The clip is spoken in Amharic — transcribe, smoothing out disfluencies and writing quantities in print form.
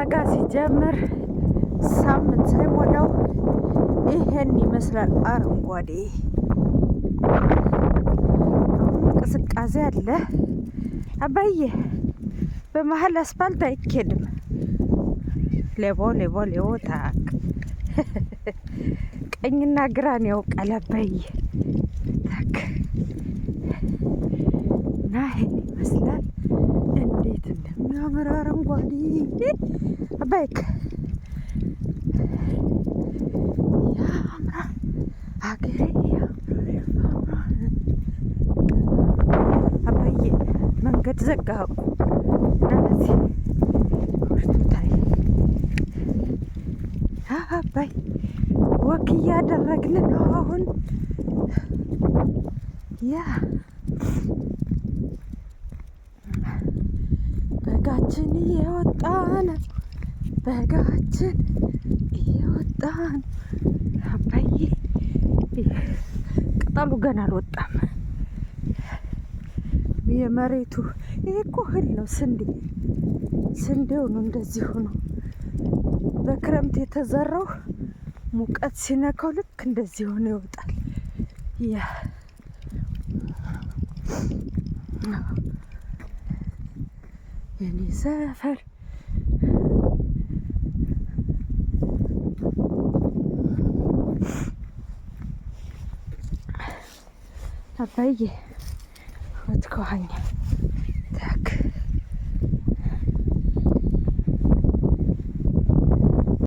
በጋ ሲጀምር ሳምንት ሳይሞላው ይሄን ይመስላል። አረንጓዴ እንቅስቃሴ አለ። አባዬ በመሀል አስፋልት አይኬድም። ሌቦ ሌቦ ሌቦ ታክ ቀኝና ግራን ያውቃል አባዬ ታክ እና ይሄን ይመስላል። እንዴት እንደሚያምር አረንጓዴ አባይክ ያምራል። ሀገሬ ያምራል። አባዬ መንገድ ዘጋሁ እና በዚህ ወርቱታይ አባይ ወክ እያደረግን ነው አሁን ያ በጋችን እየወጣ ነው። በጋችን እየወጣ ነው። አባዬ ቅጠሉ ገና አልወጣም። የመሬቱ ይሄ እኮ እህል ነው። ስንዴው ነው እንደዚህ ሆኖ በክረምት የተዘራው ሙቀት ሲነካው ልክ እንደዚህ ሆኖ ይወጣል። ያ የኔ ሰፈር አባዬ ወትከዋኛ